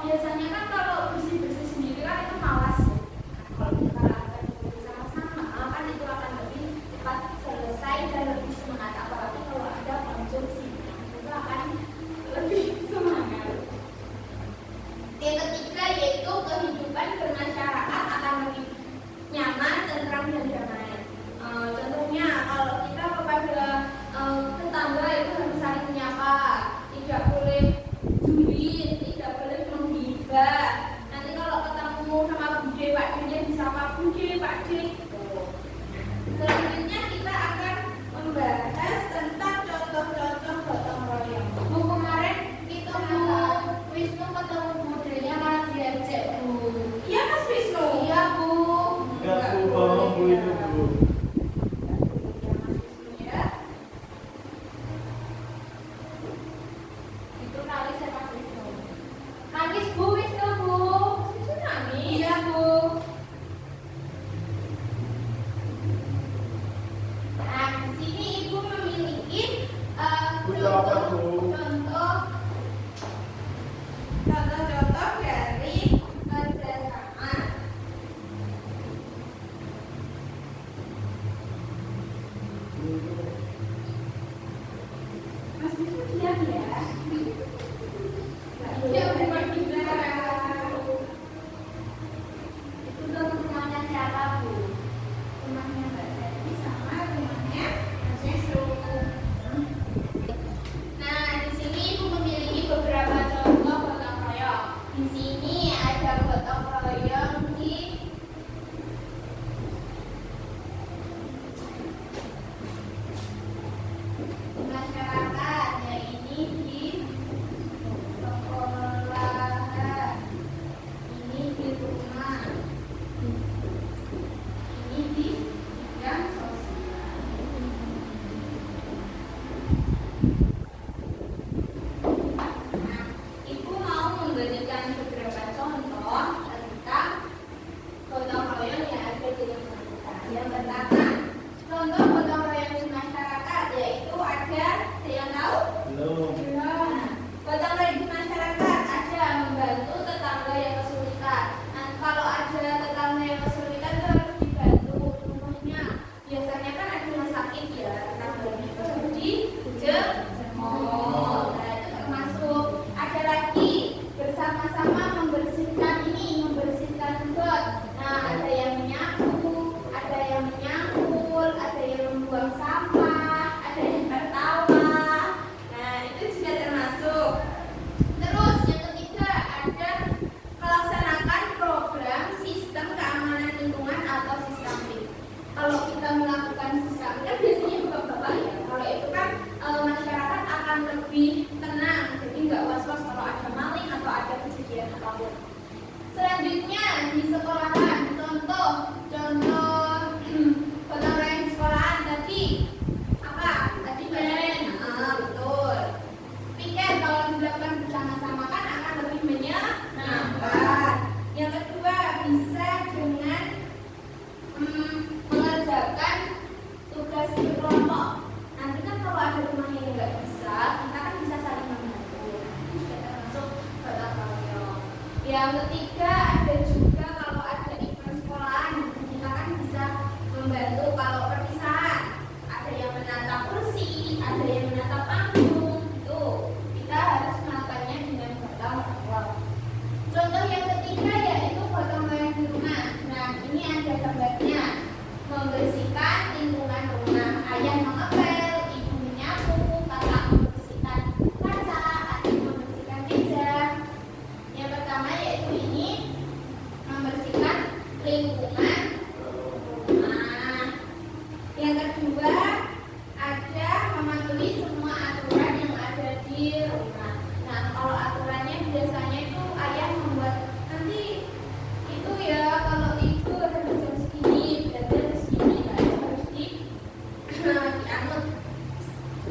Biasanya kan kalau bersih-bersih sendiri kan itu malas ya. Kalau kita lakukan bersama-sama ide Pak D. Selanjutnya kita akan membahas tentang contoh-contoh gotong royong. Bu, kemarin kita mau Wisnu ketemu modelnya malah diajak, Bu. Iya Mas Wisnu? Iya, Bu. Enggak, Bu, bohong Bu itu, Bu. Itu nangis ya Mas Wisnu. Nangis Bu, Wisnu, Bu. Wisnu nangis? Iya, Bu. Nah, di sini Ibu memiliki Apa, Bu? contoh-contoh dari kerjasama. Mas Wisnu diam ya. Dia bukan bicara. Itu dong rumahnya siapa, Bu? Rumahnya Mbak Dewi sama rumahnya Mas Wisnu. Nah, di sini Ibu memiliki beberapa contoh gotong royong. Di sini ada gotong royong di masyarakat, ya ini di sekolah, ini di rumah, ini di bidang sosial. Nah, Ibu mau memberikan beberapa contoh tentang gotong royong yang ada di lingkungan kita. Yang pertama, contoh gotong royong di masyarakat yaitu ada yang tahu? Belum. Nah, gotong royong di masyarakat ada membantu tetangga yang kesulitan. Nah, kalau ada tetangga yang kesulitan itu harus dibantu. Contohnya, biasanya kan ada rumah sakit ya, tetangganya itu harus dijemur. Nah, itu termasuk. Ada lagi bersama-sama membersihkan ini, membersihkan got. Nah, ada yang menyapu, ada yang menyangkul, ada yang membuang sampah, ada yang tertawa. Nah, itu juga termasuk. Terus yang ketiga ada melaksanakan program sistem keamanan lingkungan atau sistemik. Kalau kita melakukan sistemik kan biasanya bapak-bapak ya. Kalau itu kan masyarakat akan lebih tenang, jadi nggak was-was kalau ada maling atau ada kejadian apapun. Selanjutnya di sekolahan, contoh gotong royong di sekolahan tadi apa? Tadi band, betul. Piket kalau dilakukan bersama-sama kan akan lebih menyenangkan. Yang kedua bisa dengan mengerjakan tugas kelompok. Nanti kan kalau ada rumah yang nggak bisa, kita kan bisa saling membantu. Itu juga termasuk gotong royong. Yang ketiga ada juga kalau ada event sekolahan, kita kan bisa membantu kalau perpisahan. Ada yang menata kursi, ada yang menata panggung. Tuh, kita harus melakukannya dengan gotong royong. Contoh yang ketiga yaitu gotong royong di rumah. Nah, ini ada gambarnya. Membersihkan lingkungan rumah. Ayah mengepel, ibu menyapu, kakak membersihkan kaca, adik membersihkan meja. Yang pertama yaitu ini membersihkan lingkungan rumah. Yang kedua ada mematuhi semua aturan yang ada di rumah. Nah, kalau aturannya biasanya itu ayah membuat nanti itu ya kalau ibu harus jam segini, belajar segini, nah itu harus dianut.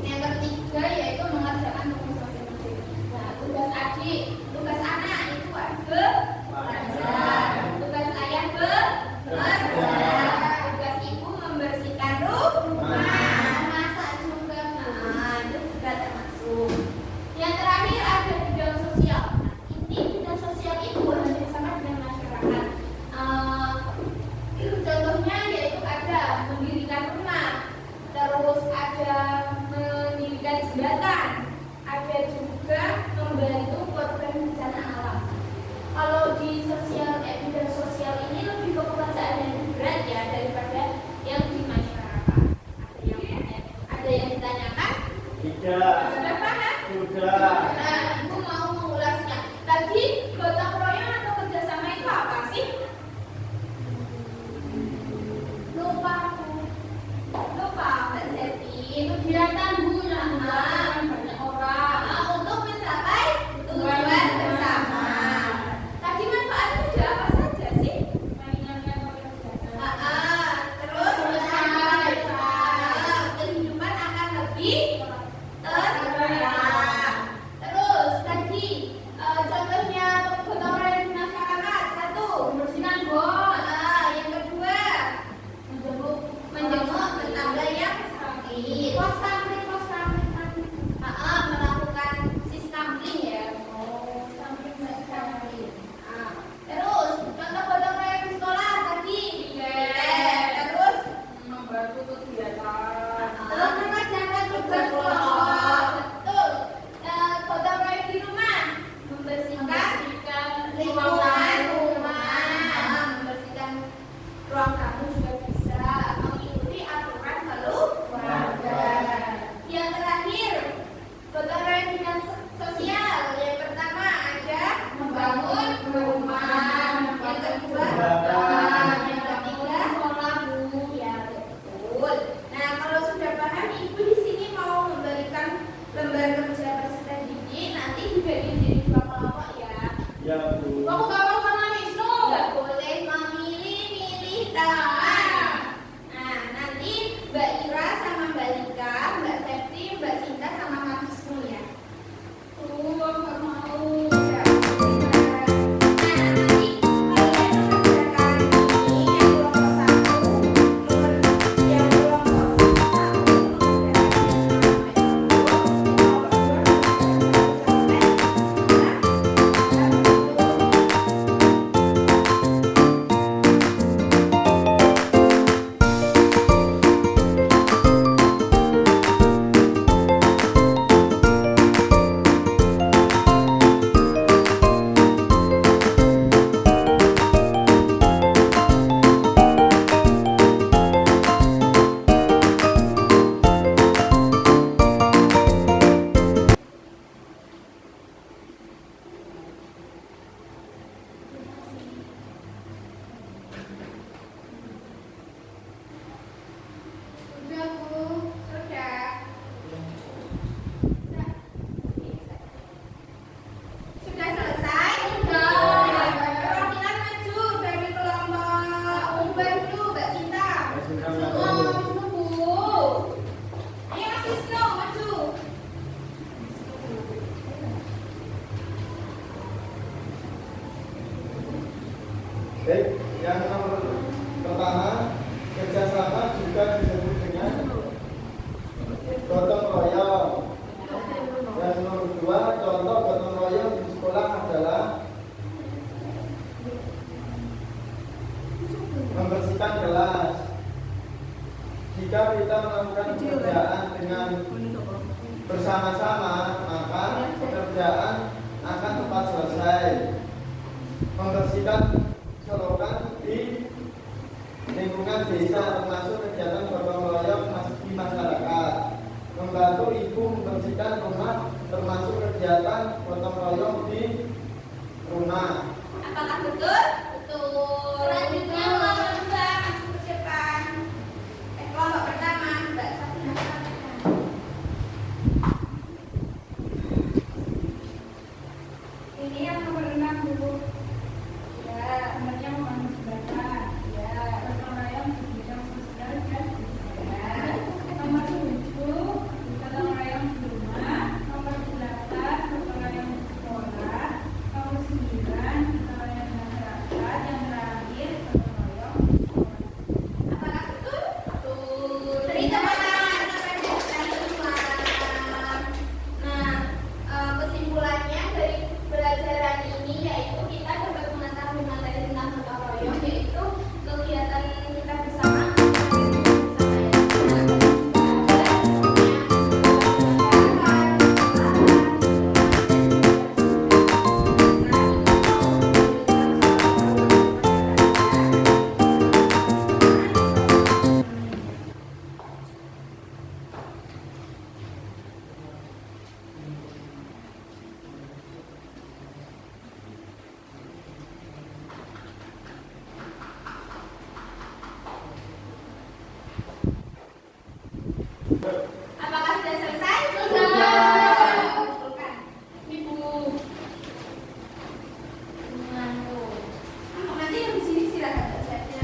Yang ketiga yaitu mengerjakan tugas masing-masing. Nah, tugas adik, tugas anak itu belajar, tugas ayah belajar, tugas ibu membersihkan rumah, masak juga, nah itu juga termasuk. Yang terakhir ada bidang sosial. Nah, ini bidang sosial itu hampir sama dengan masyarakat. Contohnya yaitu ada mendirikan rumah, terus ada mendirikan jembatan, ada juga membantu korban bencana alam. Kalau di bidang sosial ini lebih ke pekerjaan yang berat ya daripada yang di masyarakat. Ada yang ditanyakan? Tidak. Sudah paham? Sudah. Nah, Ibu mau mengulasnya. Tadi gotong royong atau kerjasama itu apa sih? jika kita melakukan pekerjaan dengan bersama-sama, maka pekerjaan akan cepat selesai. Membersihkan selokan di lingkungan desa termasuk kegiatan gotong royong di masyarakat. Membantu ibu membersihkan rumah termasuk kegiatan gotong royong di rumah. Apakah betul? Betul. Selanjutnya kelompok 2 masuk ke depan. Kelompok pertama Mbak Safina. Ini yang nomor 6 dulu. Ya, nomornya membangun jembatan. Ya, gotong royong di bidang sosial dan budaya. Nomor 7, gotong royong di rumah. Nomor 8, gotong royong di sekolah. Nomor 9, gotong royong di masyarakat. Yang terakhir, gotong royong di sekolah. Apakah betul? Betul. Beri tepuk tangan kepada kita semua. Nah, kesimpulannya dari pelajaran ini yaitu kita dapat mengetahui materi tentang gotong royong, yaitu kegiatan kita bersama. Apakah sudah selesai? Bukan. Ibu. Nanti yang di sini silakan saya.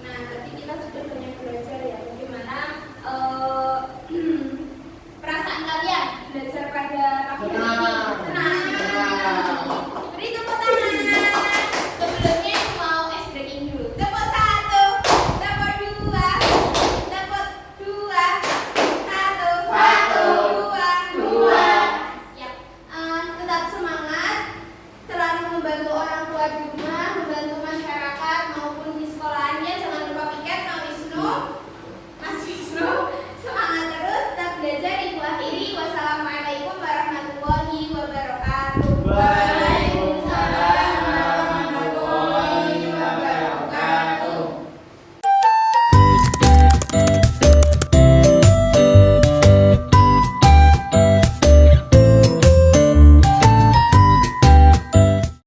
Nah, tadi kita sudah banyak belajar ya bagaimana perasaan kalian belajar pada pagi hari ini. Senang. Beri tepuk tangan. Sebelumnya mau ice breaking dulu. Tepuk 1, tepuk 2, tepuk 2, 1, 1, 2. Siap. Tetap semangat. Selalu membantu orang tua di rumah, membantu masyarakat maupun di sekolahannya. Jangan lupa piket, Kak Wisnu.